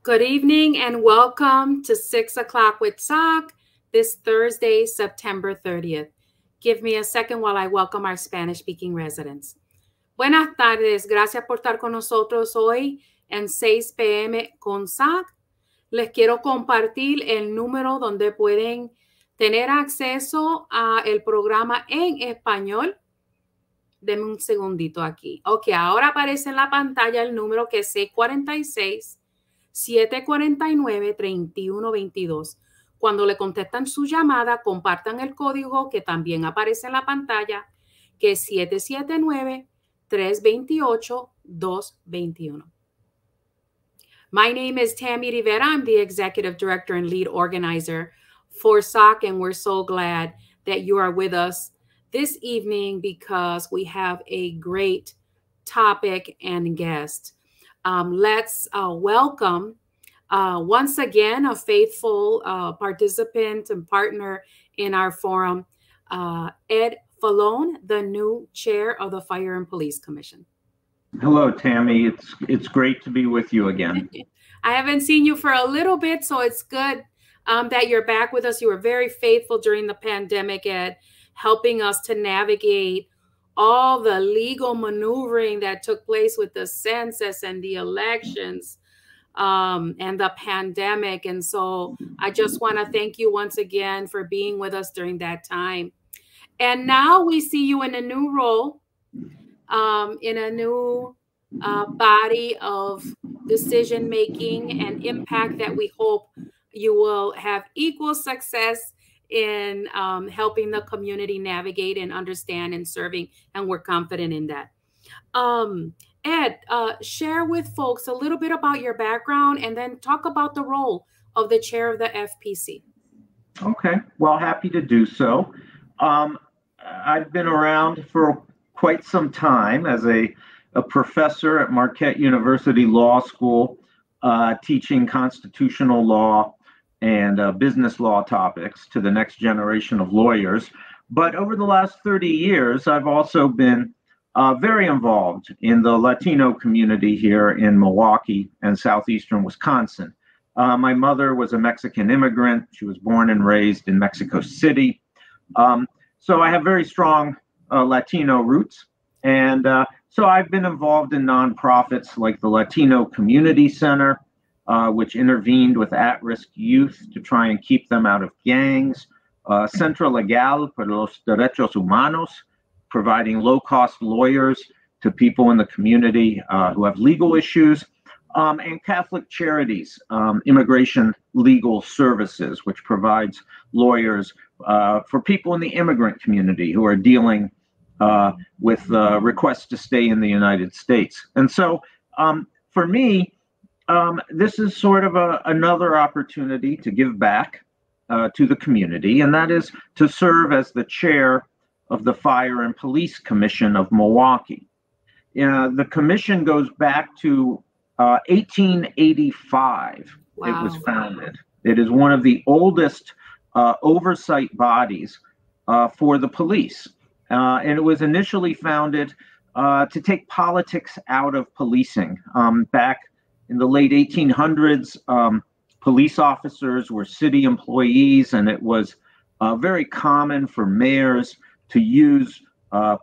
Good evening and welcome to 6 o'clock with SOC this Thursday, September 30th. Give me a second while I welcome our Spanish-speaking residents. Buenas tardes, gracias por estar con nosotros hoy en 6 p.m. con SOC. Les quiero compartir el número donde pueden tener acceso al programa en español. Denme un segundito aquí. Ok, ahora aparece en la pantalla el número que es 646-749-3122. Cuando le contestan su llamada, compartan el código que también aparece en la pantalla, que es 779-328-221. My name is Tammy Rivera. I'm the Executive Director and Lead Organizer for SOC, and we're so glad that you are with us this evening because we have a great topic and guest. Let's welcome once again a faithful participant and partner in our forum, Ed Fallone, the new chair of the Fire and Police Commission. Hello, Tammy. It's great to be with you again. I haven't seen you for a little bit, so it's good that you're back with us. You were very faithful during the pandemic, Ed, helping us to navigate all the legal maneuvering that took place with the census and the elections and the pandemic. And so I just want to thank you once again for being with us during that time. And now we see you in a new role, in a new body of decision-making and impact that we hope you will have equal success in helping the community navigate and understand and serving, and we're confident in that. Ed, share with folks a little bit about your background and then talk about the role of the chair of the FPC. Okay, well, happy to do so. I've been around for quite some time as a professor at Marquette University Law School, teaching constitutional law and business law topics to the next generation of lawyers. But over the last 30 years, I've also been very involved in the Latino community here in Milwaukee and southeastern Wisconsin. My mother was a Mexican immigrant. She was born and raised in Mexico City. So I have very strong Latino roots. And so I've been involved in nonprofits like the Latino Community Center, which intervened with at-risk youth to try and keep them out of gangs. Centro Legal para los Derechos Humanos, providing low-cost lawyers to people in the community who have legal issues. And Catholic Charities, Immigration Legal Services, which provides lawyers for people in the immigrant community who are dealing with requests to stay in the United States. And so for me, this is sort of another opportunity to give back to the community, and that is to serve as the chair of the Fire and Police Commission of Milwaukee. The commission goes back to 1885. Wow. It was founded. It is one of the oldest oversight bodies for the police. And it was initially founded to take politics out of policing. Back in the late 1800s, police officers were city employees, and it was very common for mayors to use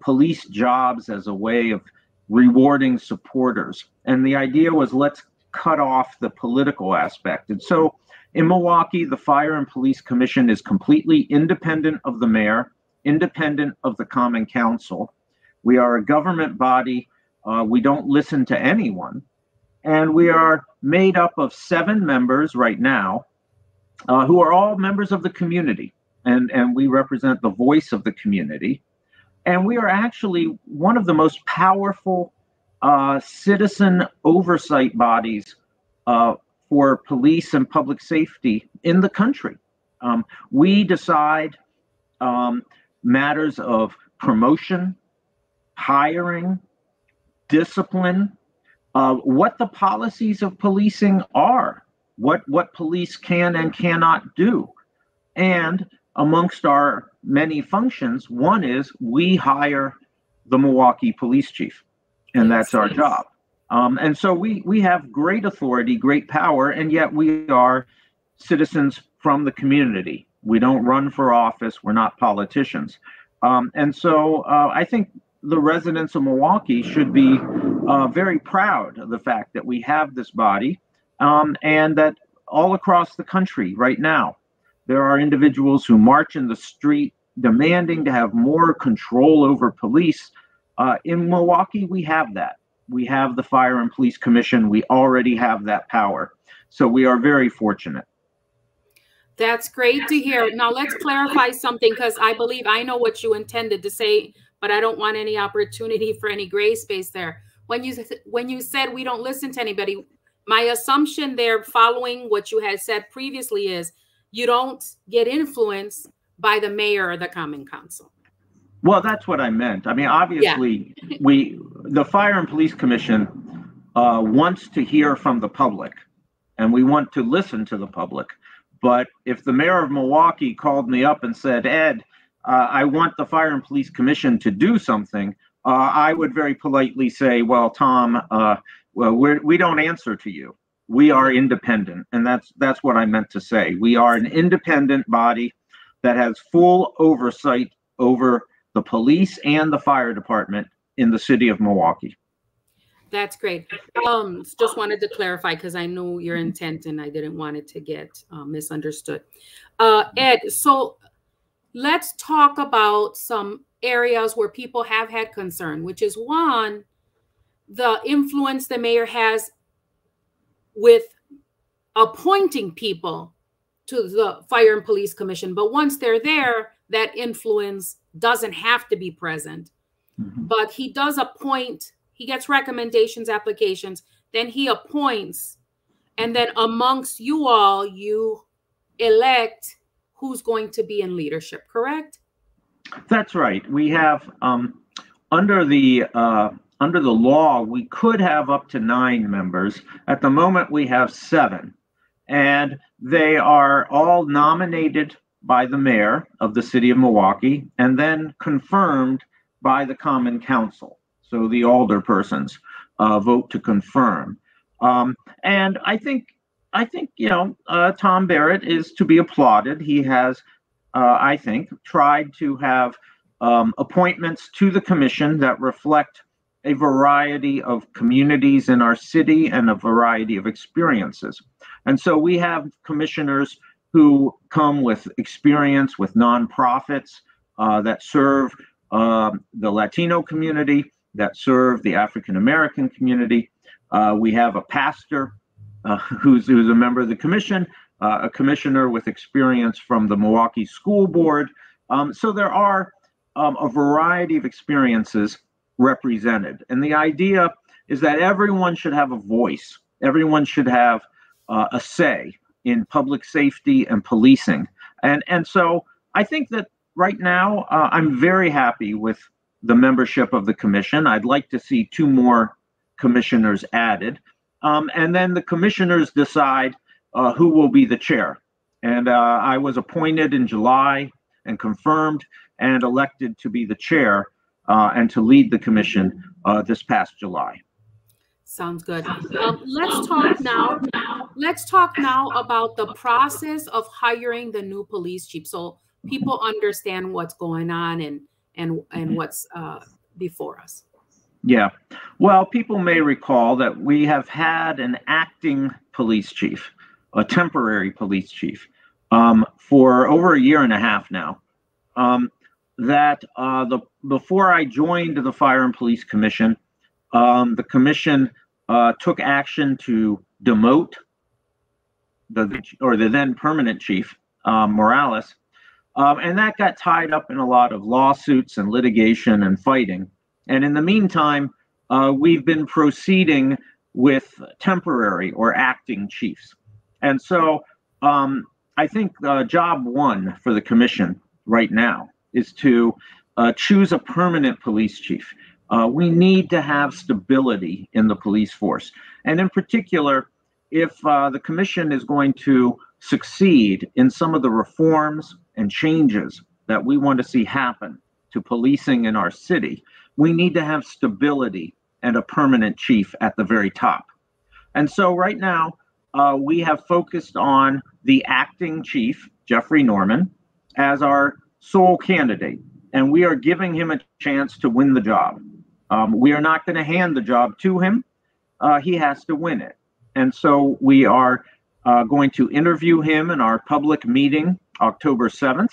police jobs as a way of rewarding supporters. And the idea was, let's cut off the political aspect. And so in Milwaukee, the Fire and Police Commission is completely independent of the mayor, independent of the Common Council. We are a government body. We don't listen to anyone. And we are made up of 7 members right now who are all members of the community. And we represent the voice of the community. And we are actually one of the most powerful citizen oversight bodies for police and public safety in the country. We decide matters of promotion, hiring, discipline, what the policies of policing are, what police can and cannot do. And amongst our many functions, one is we hire the Milwaukee police chief, and that's our job. And so we have great authority, great power, and yet we are citizens from the community. We don't run for office. We're not politicians. And so I think the residents of Milwaukee should be very proud of the fact that we have this body, and that all across the country right now, there are individuals who march in the street demanding to have more control over police. In Milwaukee, we have that. We have the Fire and Police Commission. We already have that power. So we are very fortunate. That's great to hear. Now let's clarify something, because I believe I know what you intended to say, but I don't want any opportunity for any gray space there. When you said we don't listen to anybody, my assumption there, following what you had said previously, is you don't get influenced by the mayor or the common council. Well, that's what I meant. I mean, obviously, yeah. The Fire and Police Commission wants to hear from the public, and we want to listen to the public. But if the mayor of Milwaukee called me up and said, Ed, I want the Fire and Police Commission to do something, I would very politely say, well, Tom, well, we don't answer to you. We are independent. And that's what I meant to say. We are an independent body that has full oversight over the police and the fire department in the city of Milwaukee. That's great. Just wanted to clarify, because I knew your intent and I didn't want it to get misunderstood. Ed, so let's talk about some areas where people have had concern, which is, one, the influence the mayor has with appointing people to the Fire and Police Commission. But once they're there, that influence doesn't have to be present. Mm-hmm. But he does appoint. He gets recommendations, applications, then he appoints, and then amongst you all, you elect who's going to be in leadership, correct? That's right. We have, under the law, we could have up to 9 members. At the moment, we have 7, and they are all nominated by the mayor of the city of Milwaukee and then confirmed by the Common Council. So the alderpersons vote to confirm. And I think Tom Barrett is to be applauded. He has, I think, tried to have appointments to the commission that reflect a variety of communities in our city and a variety of experiences. And so we have commissioners who come with experience with nonprofits that serve the Latino community, that serve the African American community. We have a pastor who's a member of the commission, a commissioner with experience from the Milwaukee School Board. So there are a variety of experiences represented. And the idea is that everyone should have a voice. Everyone should have a say in public safety and policing. And so I think that right now I'm very happy with the membership of the commission. I'd like to see 2 more commissioners added. And then the commissioners decide who will be the chair. And I was appointed in July and confirmed and elected to be the chair and to lead the commission this past July. Sounds good. Let's talk now about the process of hiring the new police chief, so people understand what's going on and what's before us. Yeah. Well, people may recall that we have had an acting police chief, a temporary police chief, for over 1.5 years now. Before I joined the Fire and Police Commission, the commission took action to demote the then permanent chief, Morales. And that got tied up in a lot of lawsuits and litigation and fighting. And in the meantime, we've been proceeding with temporary or acting chiefs. And so I think job 1 for the commission right now is to choose a permanent police chief. We need to have stability in the police force. And in particular, if the commission is going to succeed in some of the reforms and changes that we want to see happen to policing in our city, we need to have stability and a permanent chief at the very top. And so right now, we have focused on the acting chief, Jeffrey Norman, as our sole candidate, and we are giving him a chance to win the job. We are not going to hand the job to him. He has to win it. And so we are going to interview him in our public meeting, October 7th.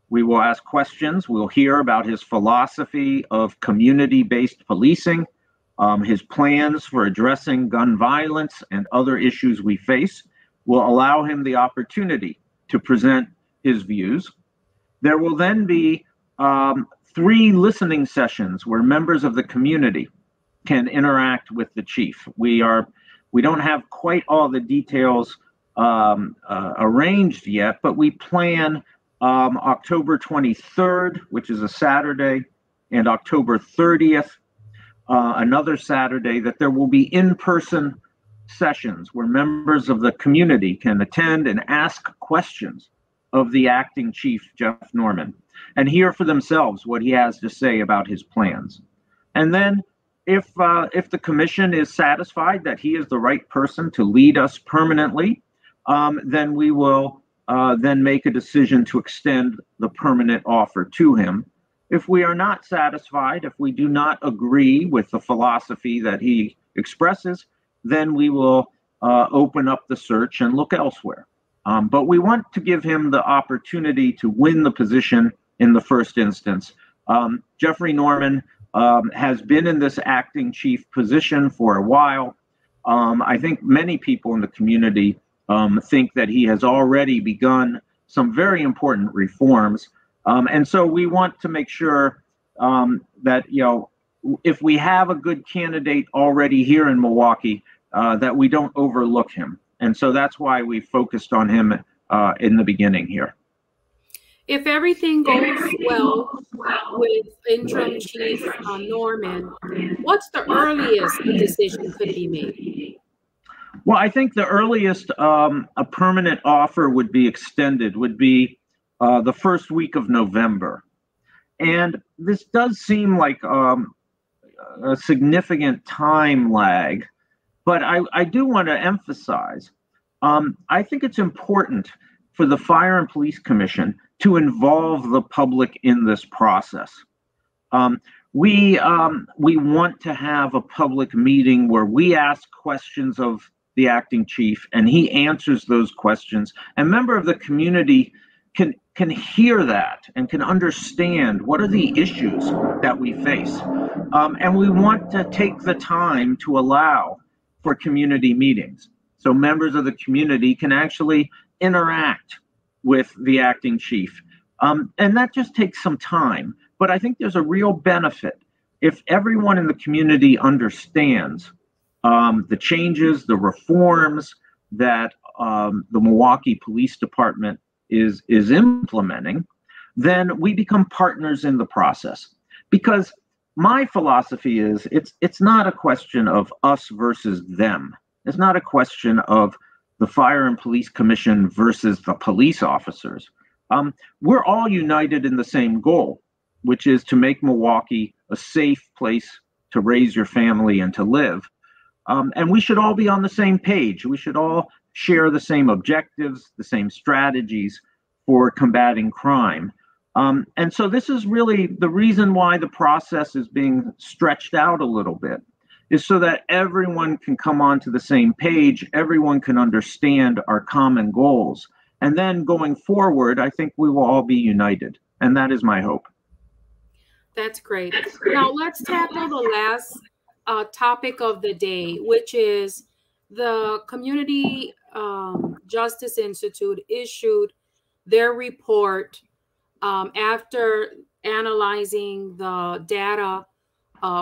We will ask questions. We'll hear about his philosophy of community-based policing, his plans for addressing gun violence and other issues we face. We'll allow him the opportunity to present his views. There will then be 3 listening sessions where members of the community can interact with the chief. We don't have quite all the details arranged yet, but we plan October 23rd, which is a Saturday, and October 30th, another Saturday, that there will be in-person sessions where members of the community can attend and ask questions of the acting chief, Jeff Norman, and hear for themselves what he has to say about his plans. And then if the commission is satisfied that he is the right person to lead us permanently, then we will then make a decision to extend the permanent offer to him. If we are not satisfied, if we do not agree with the philosophy that he expresses, then we will open up the search and look elsewhere. But we want to give him the opportunity to win the position in the first instance. Jeffrey Norman has been in this acting chief position for a while. I think many people in the community think that he has already begun some very important reforms. And so we want to make sure that, if we have a good candidate already here in Milwaukee, that we don't overlook him. And so that's why we focused on him in the beginning here. If everything goes well with interim chief Norman, what's the earliest a decision could be made? Well, I think the earliest a permanent offer would be extended would be the first week of November. And this does seem like a significant time lag, but I do want to emphasize, I think it's important for the Fire and Police Commission to involve the public in this process. We want to have a public meeting where we ask questions of the acting chief and he answers those questions. And a member of the community can hear that and can understand what are the issues that we face. And we want to take the time to allow for community meetings. So members of the community can actually interact with the acting chief. And that just takes some time. But I think there's a real benefit if everyone in the community understands the changes, the reforms that the Milwaukee Police Department is implementing, then we become partners in the process. Because my philosophy is it's not a question of us versus them. It's not a question of the Fire and Police Commission versus the police officers. We're all united in the same goal, which is to make Milwaukee a safe place to raise your family and to live. And we should all be on the same page. We should all share the same objectives, the same strategies for combating crime. And so this is really the reason why the process is being stretched out a little bit, is so that everyone can come onto the same page, everyone can understand our common goals. And then going forward, I think we will all be united. And that is my hope. That's great. Now let's tackle the last topic of the day, which is the Community Justice Institute issued their report after analyzing the data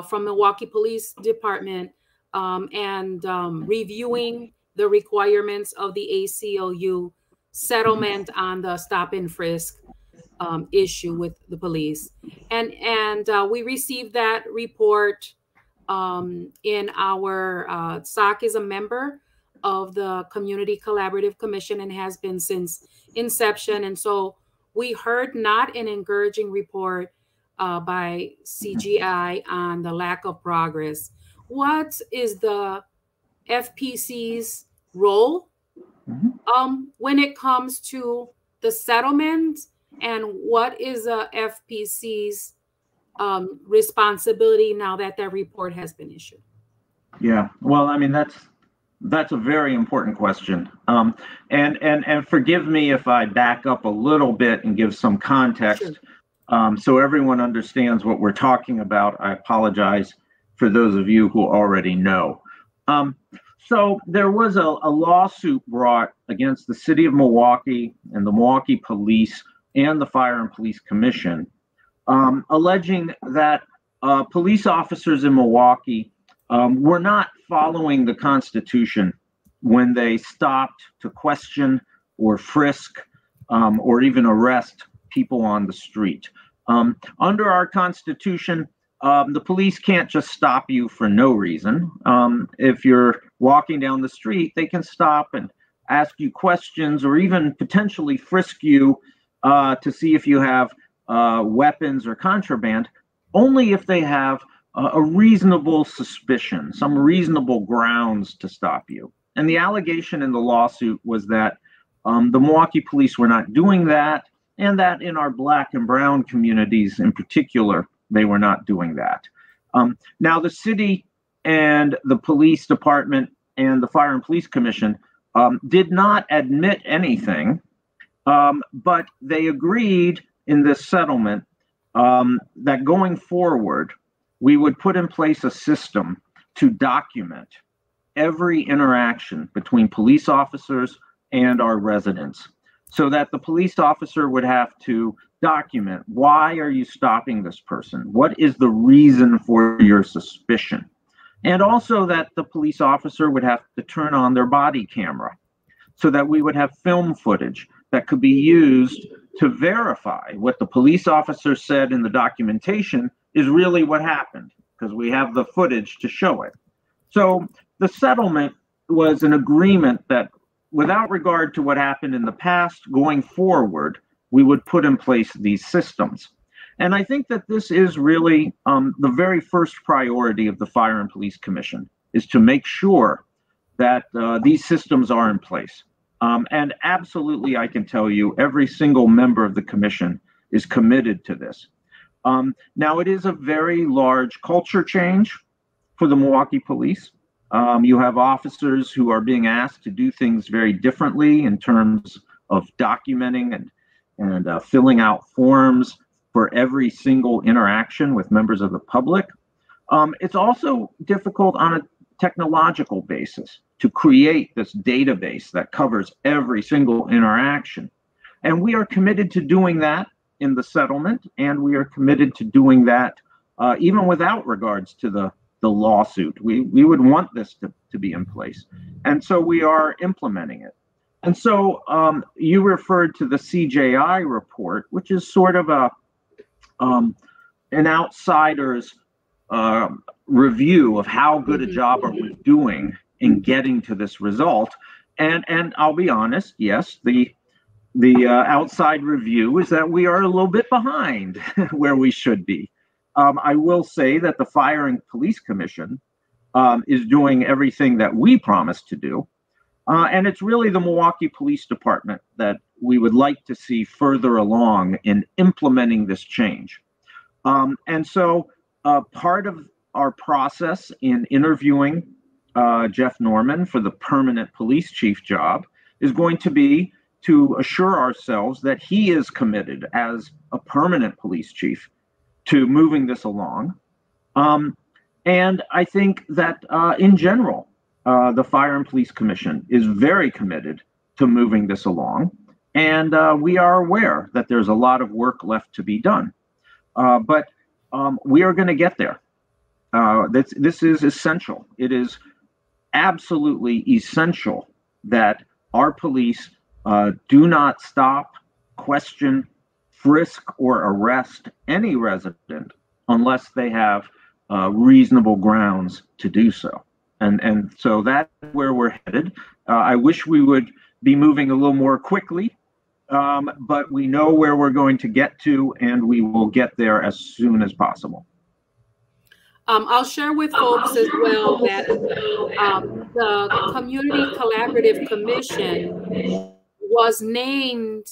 from Milwaukee Police Department and reviewing the requirements of the ACLU settlement on the stop and frisk issue with the police. And we received that report in our SOC is a member of the Community Collaborative Commission and has been since inception. And so we heard not an encouraging report by CGI on the lack of progress. what is the FPC's role when it comes to the settlement, and what is the FPC's responsibility now that that report has been issued? Yeah, well, I mean, that's a very important question. And forgive me if I back up a little bit and give some context, so everyone understands what we're talking about. I apologize for those of you who already know. So there was a lawsuit brought against the city of Milwaukee and the Milwaukee Police and the Fire and Police Commission, alleging that police officers in Milwaukee were not following the Constitution when they stopped to question or frisk or even arrest people on the street. Under our Constitution, the police can't just stop you for no reason. If you're walking down the street, they can stop and ask you questions or even potentially frisk you to see if you have weapons or contraband, only if they have a reasonable suspicion, some reasonable grounds to stop you. And the allegation in the lawsuit was that the Milwaukee police were not doing that, and that in our Black and brown communities in particular, they were not doing that. Now, the city and the police department and the Fire and Police Commission did not admit anything, but they agreed in this settlement that going forward, we would put in place a system to document every interaction between police officers and our residents, so that the police officer would have to document, why are you stopping this person? What is the reason for your suspicion? And also that the police officer would have to turn on their body camera so that we would have film footage that could be used to verify what the police officer said in the documentation is really what happened, because we have the footage to show it. So the settlement was an agreement that without regard to what happened in the past, going forward, we would put in place these systems. And I think that this is really the very first priority of the Fire and Police Commission, is to make sure that these systems are in place. And absolutely, I can tell you, every single member of the commission is committed to this. Now, it is a very large culture change for the Milwaukee police. You have officers who are being asked to do things very differently in terms of documenting and filling out forms for every single interaction with members of the public. It's also difficult on a technological basis to create this database that covers every single interaction. And we are committed to doing that in the settlement, and we are committed to doing that even without regards to the lawsuit. We would want this to be in place. And so we are implementing it. And so you referred to the CJI report, which is sort of an outsider's review of how good a job are we doing in getting to this result. And I'll be honest, yes, the outside review is that we are a little bit behind where we should be. I will say that the Fire and Police Commission is doing everything that we promised to do. And it's really the Milwaukee Police Department that we would like to see further along in implementing this change. And so part of our process in interviewing Jeff Norman for the permanent police chief job is going to be to assure ourselves that he is committed as a permanent police chief to moving this along. And I think that in general, the Fire and Police Commission is very committed to moving this along. And we are aware that there's a lot of work left to be done. But we are going to get there. This is essential. It is absolutely essential that our police do not stop, question, frisk, or arrest any resident unless they have reasonable grounds to do so. And so that's where we're headed. I wish we would be moving a little more quickly, but we know where we're going to get to, and we will get there as soon as possible. I'll share with folks as well that the Community Collaborative Commission was named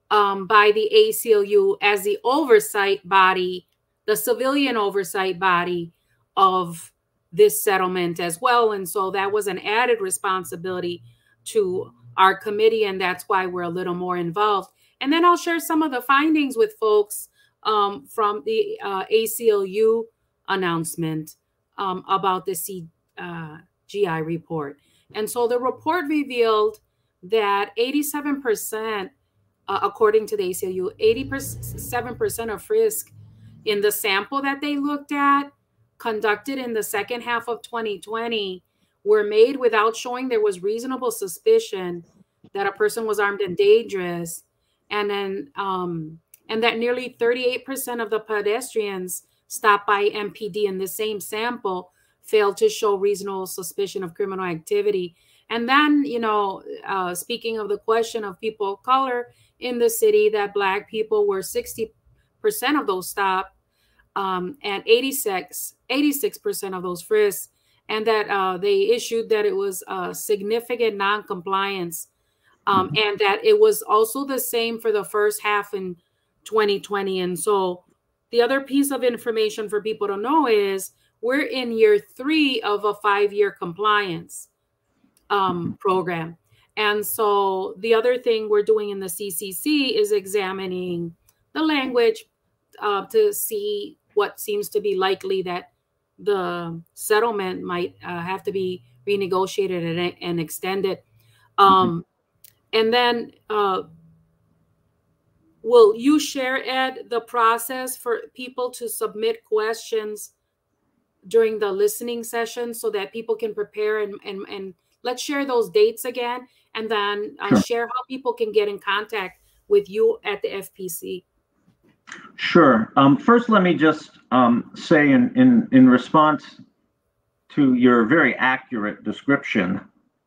by the ACLU as the oversight body, the civilian oversight body of this settlement as well. And so that was an added responsibility to our committee, and that's why we're a little more involved. And then I'll share some of the findings with folks from the ACLU announcement about the CGI report. And so the report revealed that 87%, according to the ACLU, 87% of risk in the sample that they looked at, conducted in the second half of 2020, were made without showing there was reasonable suspicion that a person was armed and dangerous. And then, and that nearly 38% of the pedestrians stopped by MPD in the same sample failed to show reasonable suspicion of criminal activity. And then, you know, speaking of the question of people of color in the city, that Black people were 60% of those stopped, and 86% of those frisks, and that they issued that it was significant non-compliance, and that it was also the same for the first half in 2020. And so the other piece of information for people to know is we're in year 3 of a 5-year compliance program. And so the other thing we're doing in the CCC is examining the language to see what seems to be likely that the settlement might have to be renegotiated and extended. And then will you share, Ed, the process for people to submit questions during the listening session so that people can prepare, and let's share those dates again, and then share how people can get in contact with you at the FPC. Sure. First, let me just say in response to your very accurate description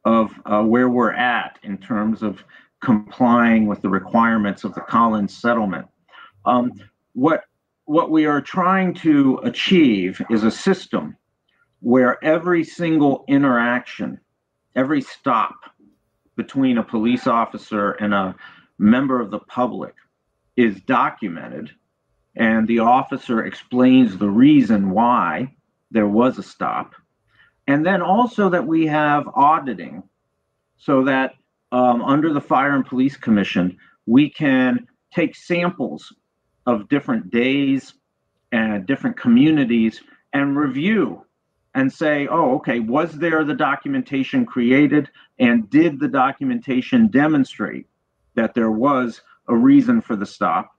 of where we're at in terms of complying with the requirements of the Collins settlement. What we are trying to achieve is a system where every single interaction, every stop between a police officer and a member of the public is documented, and the officer explains the reason why there was a stop. And then also that we have auditing, so that under the Fire and Police Commission, we can take samples of different days and different communities and review and say, oh, okay, was there the documentation created, and did the documentation demonstrate that there was a reason for the stop?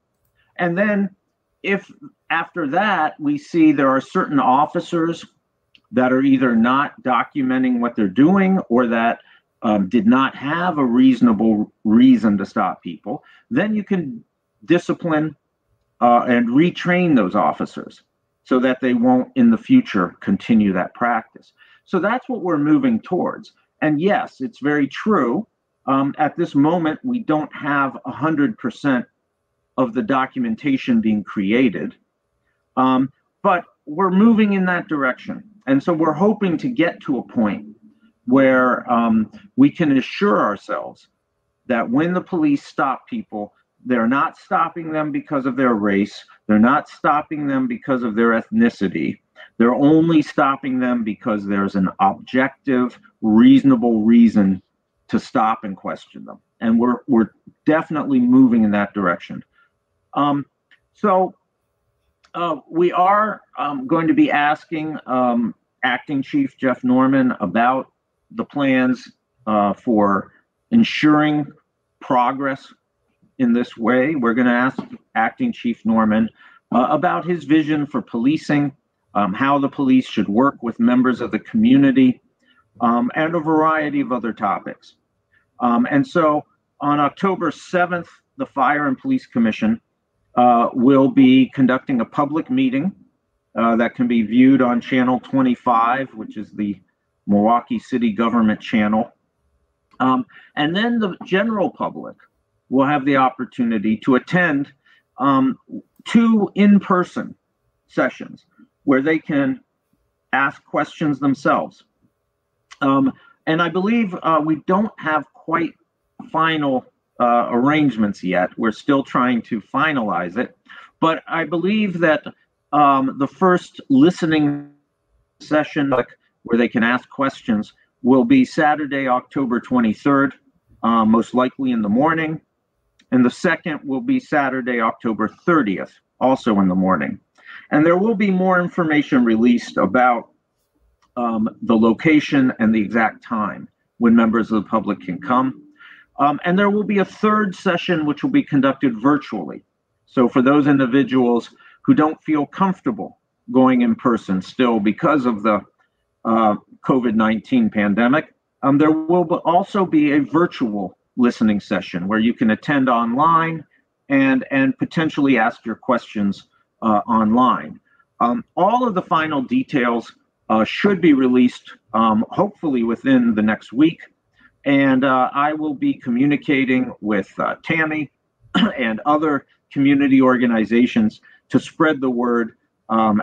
And then if after that we see there are certain officers that are either not documenting what they're doing, or that did not have a reasonable reason to stop people, then you can discipline and retrain those officers so that they won't in the future continue that practice. So that's what we're moving towards. And yes, it's very true. At this moment, we don't have 100% of the documentation being created, but we're moving in that direction. And so we're hoping to get to a point where we can assure ourselves that when the police stop people, they're not stopping them because of their race, they're not stopping them because of their ethnicity, they're only stopping them because there's an objective, reasonable reason to stop and question them. And we're definitely moving in that direction. We are going to be asking Acting Chief Jeff Norman about the plans for ensuring progress in this way. We're going to ask Acting Chief Norman about his vision for policing, how the police should work with members of the community, and a variety of other topics. And so on October 7th, the Fire and Police Commission will be conducting a public meeting that can be viewed on Channel 25, which is the Milwaukee City Government channel. And then the general public will have the opportunity to attend 2 in-person sessions where they can ask questions themselves. And I believe we don't have quite final arrangements yet. We're still trying to finalize it. But I believe that the first listening session where they can ask questions will be Saturday, October 23rd, most likely in the morning. And the second will be Saturday, October 30th, also in the morning. And there will be more information released about the location and the exact time when members of the public can come. And there will be a third session which will be conducted virtually. So for those individuals who don't feel comfortable going in person still because of the COVID-19 pandemic, there will also be a virtual listening session where you can attend online and potentially ask your questions online. All of the final details should be released hopefully within the next week. And I will be communicating with Tammy and other community organizations to spread the word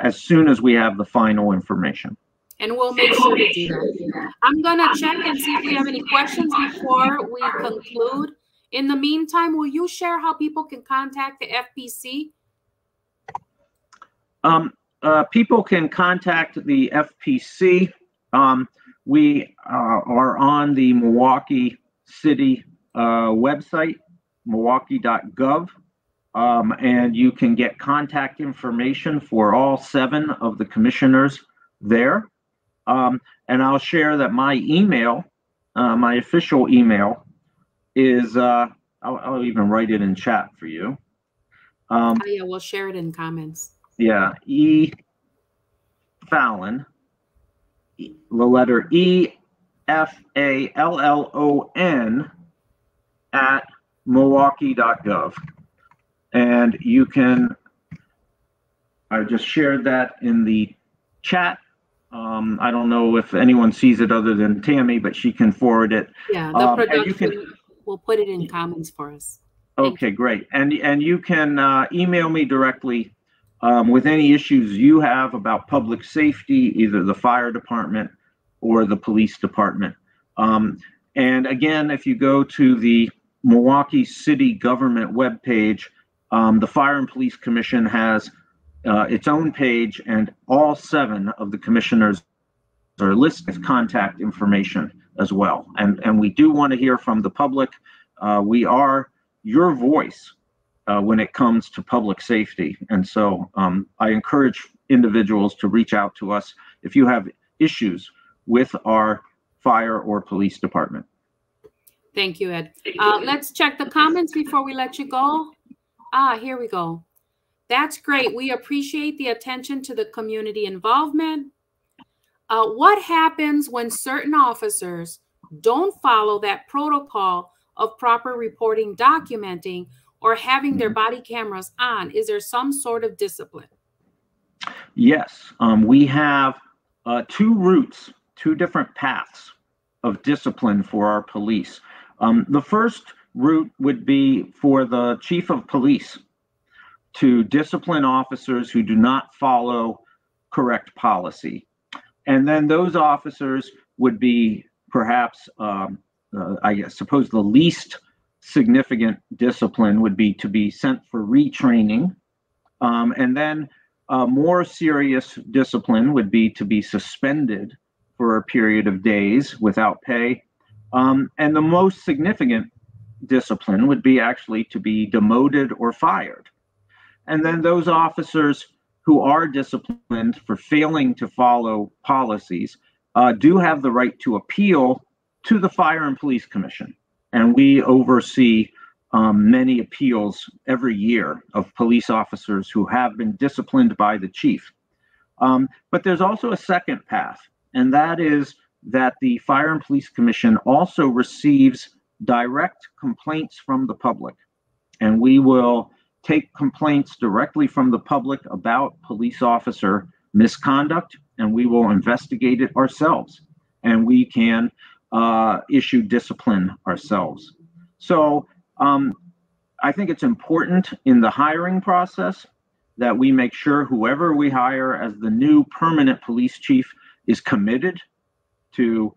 as soon as we have the final information. And we'll make sure to do that. I'm going to check and see if we have any questions before we conclude. In the meantime, will you share how people can contact the FPC? People can contact the FPC. We are on the Milwaukee City website, milwaukee.gov, and you can get contact information for all 7 of the commissioners there. And I'll share that my email, my official email is, I'll even write it in chat for you. Oh, yeah, we'll share it in comments. Yeah, Fallone, the letter EFALLON at milwaukee.gov. And you can, I just shared that in the chat. I don't know if anyone sees it other than Tammy, but she can forward it. Yeah, the production will put it in comments for us. Okay, great. And you can email me directly with any issues you have about public safety, either the fire department or the police department. And again, if you go to the Milwaukee City government webpage, the Fire and Police Commission has its own page, and all 7 of the commissioners are listed as contact information as well. And we do want to hear from the public. We are your voice when it comes to public safety. And so I encourage individuals to reach out to us if you have issues with our fire or police department. Thank you, Ed. Let's check the comments before we let you go. Here we go. That's great. We appreciate the attention to the community involvement. What happens when certain officers don't follow that protocol of proper reporting, documenting, or having their body cameras on? Is there some sort of discipline? Yes, we have 2 routes, 2 different paths of discipline for our police. The first route would be for the chief of police to discipline officers who do not follow correct policy. And then those officers would be perhaps, I suppose the least significant discipline would be to be sent for retraining. And then more serious discipline would be to be suspended for a period of days without pay. And the most significant discipline would be actually to be demoted or fired. And then those officers who are disciplined for failing to follow policies do have the right to appeal to the Fire and Police Commission. And we oversee many appeals every year of police officers who have been disciplined by the chief. But there's also a second path, and that is that the Fire and Police Commission also receives direct complaints from the public. And we will take complaints directly from the public about police officer misconduct, and we will investigate it ourselves. And we can issue discipline ourselves. So I think it's important in the hiring process that we make sure whoever we hire as the new permanent police chief is committed to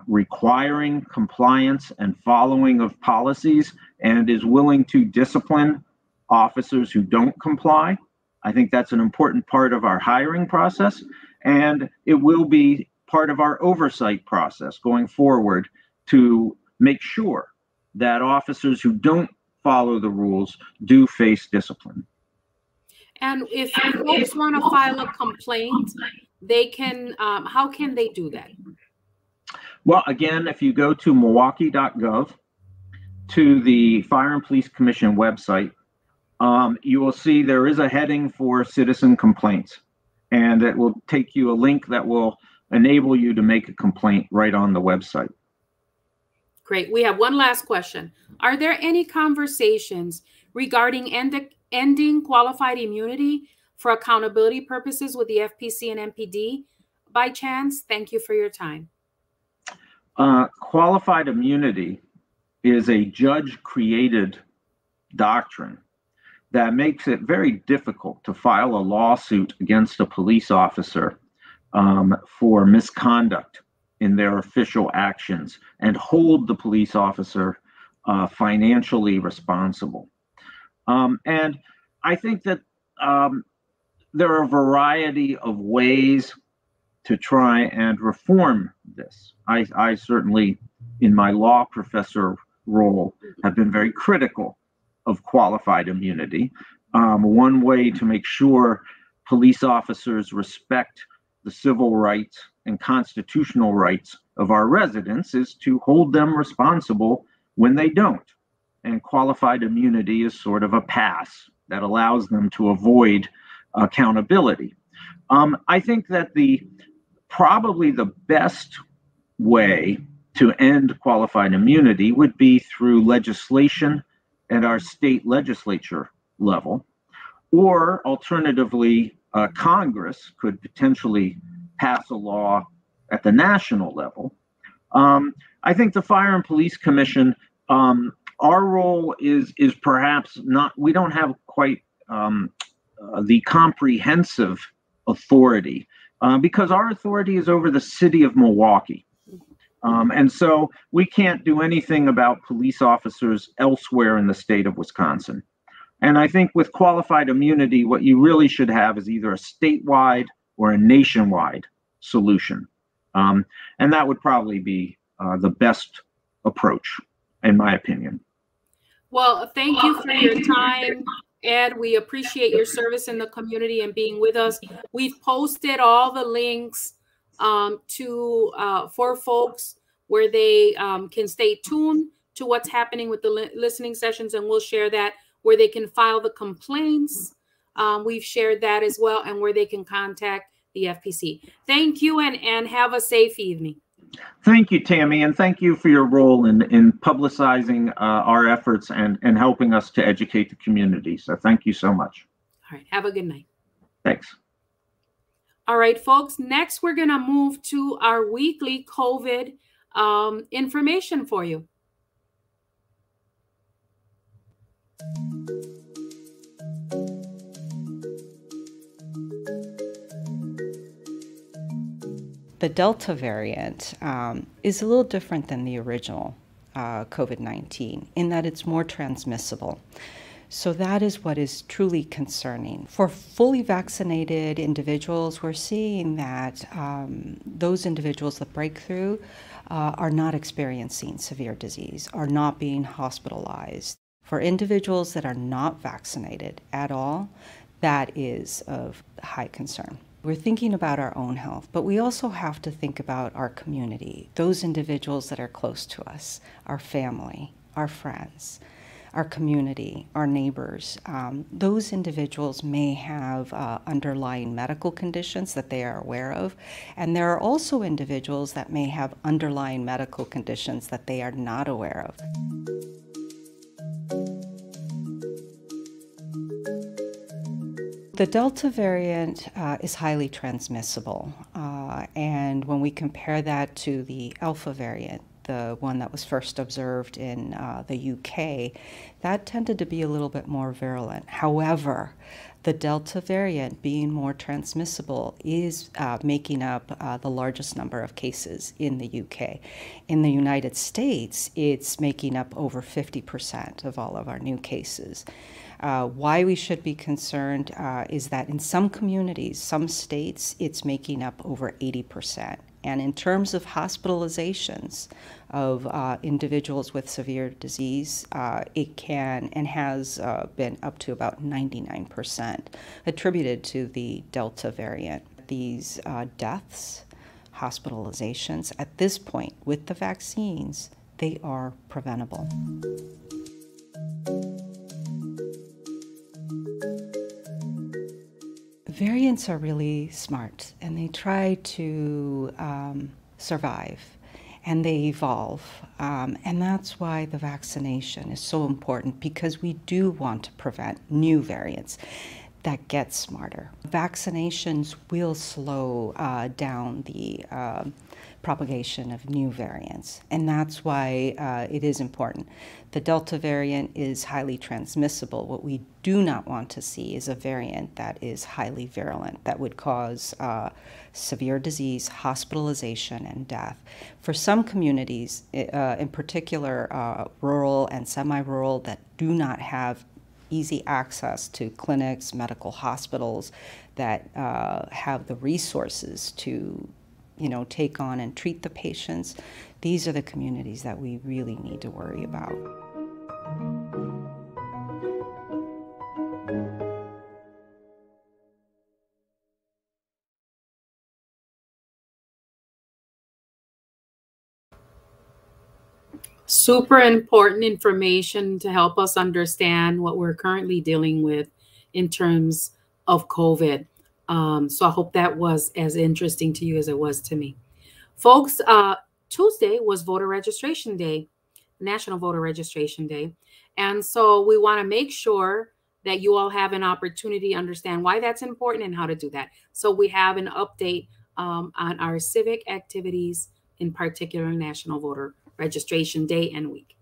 requiring compliance and following of policies and is willing to discipline officers who don't comply. I think that's an important part of our hiring process, and it will be part of our oversight process going forward to make sure that officers who don't follow the rules do face discipline. And if folks want to file a complaint, they can, how can they do that? Well, again, if you go to milwaukee.gov, to the Fire and Police Commission website, you will see there is a heading for citizen complaints, and it will take you a link that will enable you to make a complaint right on the website. Great. We have one last question. Are there any conversations regarding ending qualified immunity for accountability purposes with the FPC and MPD by chance? Thank you for your time. Qualified immunity is a judge-created doctrine that makes it very difficult to file a lawsuit against a police officer for misconduct in their official actions and hold the police officer financially responsible. And I think that there are a variety of ways to try and reform this. I certainly, in my law professor role, have been very critical of qualified immunity. One way to make sure police officers respect the civil rights and constitutional rights of our residents is to hold them responsible when they don't. And qualified immunity is sort of a pass that allows them to avoid accountability. I think that probably the best way to end qualified immunity would be through legislation at our state legislature level, or alternatively, Congress could potentially pass a law at the national level. I think the Fire and Police Commission, our role is perhaps not, we don't have quite the comprehensive authority because our authority is over the city of Milwaukee. And so we can't do anything about police officers elsewhere in the state of Wisconsin. And I think with qualified immunity, what you really should have is either a statewide or a nationwide solution. And that would probably be the best approach, in my opinion. Well, thank you for your time, Ed. We appreciate your service in the community and being with us. We've posted all the links for folks where they can stay tuned to what's happening with the listening sessions, and we'll share that where they can file the complaints. We've shared that as well, and where they can contact the FPC. Thank you, and have a safe evening. Thank you, Tammy, and thank you for your role in publicizing our efforts and helping us to educate the community. So thank you so much. All right, have a good night. Thanks. All right, folks, next we're going to move to our weekly COVID information for you. The Delta variant is a little different than the original COVID-19 in that it's more transmissible. So that is what is truly concerning. For fully vaccinated individuals, we're seeing that those individuals that break through are not experiencing severe disease, are not being hospitalized. For individuals that are not vaccinated at all, that is of high concern. We're thinking about our own health, but we also have to think about our community, those individuals that are close to us, our family, our friends, our community, our neighbors. Those individuals may have underlying medical conditions that they are aware of, and there are also individuals that may have underlying medical conditions that they are not aware of. The Delta variant is highly transmissible, and when we compare that to the Alpha variant, the one that was first observed in the UK, that tended to be a little bit more virulent. However, the Delta variant, being more transmissible, is making up the largest number of cases in the UK. In the United States, it's making up over 50% of all of our new cases. Why we should be concerned is that in some communities, some states, it's making up over 80%. And in terms of hospitalizations of individuals with severe disease, it can and has been up to about 99% attributed to the Delta variant. These deaths, hospitalizations, at this point with the vaccines, they are preventable. Variants are really smart, and they try to survive, and they evolve. And that's why the vaccination is so important, because we do want to prevent new variants that get smarter. Vaccinations will slow down the propagation of new variants, and that's why it is important. The Delta variant is highly transmissible. What we do not want to see is a variant that is highly virulent, that would cause severe disease, hospitalization, and death. For some communities, in particular rural and semi-rural, that do not have easy access to clinics, medical hospitals, that have the resources to take on and treat the patients, these are the communities that we really need to worry about. Super important information to help us understand what we're currently dealing with in terms of COVID. So I hope that was as interesting to you as it was to me. Folks, Tuesday was voter registration day, National Voter Registration Day. And so we want to make sure that you all have an opportunity to understand why that's important and how to do that. So we have an update on our civic activities, in particular National Voter Registration Day and week.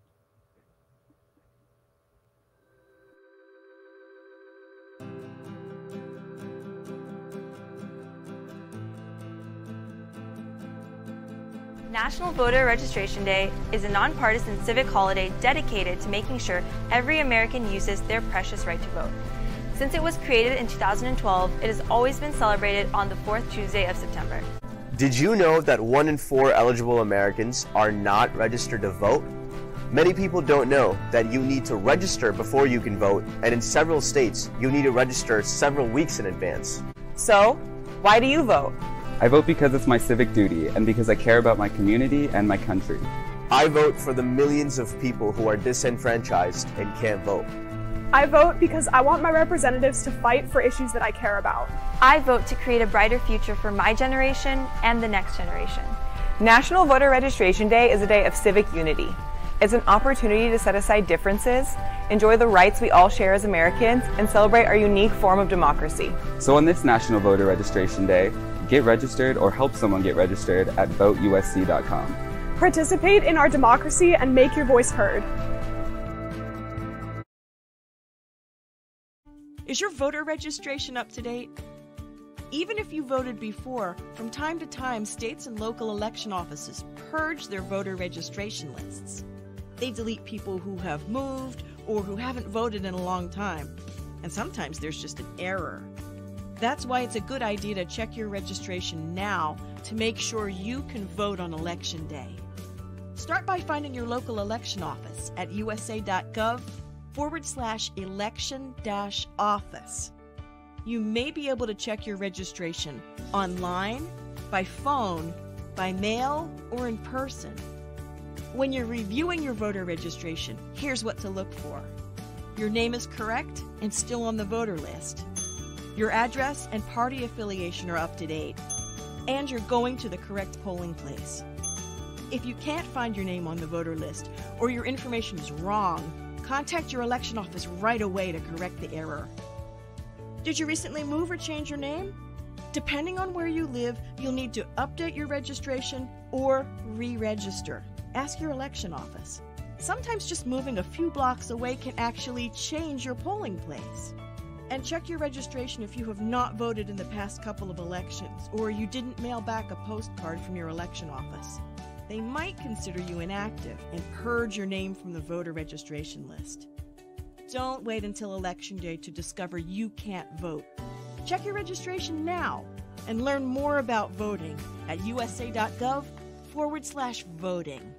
National Voter Registration Day is a nonpartisan civic holiday dedicated to making sure every American uses their precious right to vote. Since it was created in 2012, it has always been celebrated on the fourth Tuesday of September. Did you know that 1 in 4 eligible Americans are not registered to vote? Many people don't know that you need to register before you can vote, and in several states, you need to register several weeks in advance. So, why do you vote? I vote because it's my civic duty and because I care about my community and my country. I vote for the millions of people who are disenfranchised and can't vote. I vote because I want my representatives to fight for issues that I care about. I vote to create a brighter future for my generation and the next generation. National Voter Registration Day is a day of civic unity. It's an opportunity to set aside differences, enjoy the rights we all share as Americans, and celebrate our unique form of democracy. So on this National Voter Registration Day, get registered or help someone get registered at voteusc.com. Participate in our democracy and make your voice heard. Is your voter registration up to date? Even if you voted before, from time to time, states and local election offices purge their voter registration lists. They delete people who have moved or who haven't voted in a long time. And sometimes there's just an error. That's why it's a good idea to check your registration now to make sure you can vote on Election Day. Start by finding your local election office at usa.gov/election-office. You may be able to check your registration online, by phone, by mail, or in person. When you're reviewing your voter registration, here's what to look for. Your name is correct and still on the voter list. Your address and party affiliation are up to date. And you're going to the correct polling place. If you can't find your name on the voter list or your information is wrong, contact your election office right away to correct the error. Did you recently move or change your name? Depending on where you live, you'll need to update your registration or re-register. Ask your election office. Sometimes just moving a few blocks away can actually change your polling place. And check your registration if you have not voted in the past couple of elections, or you didn't mail back a postcard from your election office. They might consider you inactive and purge your name from the voter registration list. Don't wait until Election Day to discover you can't vote. Check your registration now and learn more about voting at usa.gov/voting.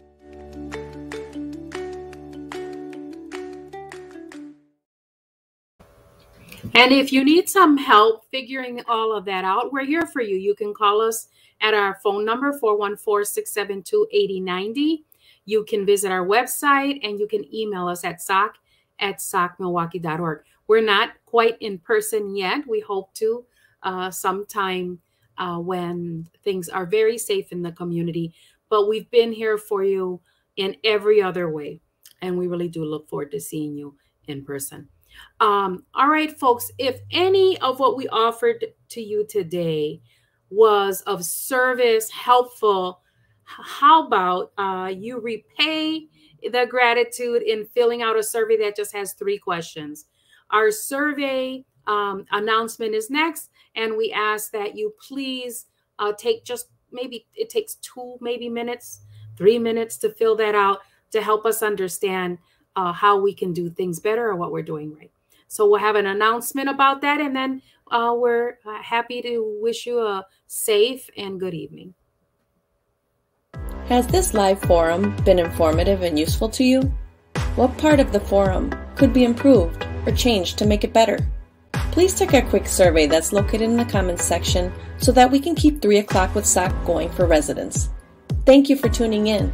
And if you need some help figuring all of that out, we're here for you. You can call us at our phone number, 414-672-8090. You can visit our website, and you can email us at soc@socmilwaukee.org. We're not quite in person yet. We hope to sometime when things are very safe in the community. But we've been here for you in every other way, and we really do look forward to seeing you in person. All right, folks, if any of what we offered to you today was of service, helpful, how about you repay the gratitude in filling out a survey that just has 3 questions. Our survey announcement is next, and we ask that you please take just maybe it takes 2 minutes, 3 minutes to fill that out to help us understand how we can do things better or what we're doing right. So we'll have an announcement about that, and then we're happy to wish you a safe and good evening. Has this live forum been informative and useful to you? What part of the forum could be improved or changed to make it better? Please take a quick survey that's located in the comments section so that we can keep 3 o'clock with SOC going for residents. Thank you for tuning in.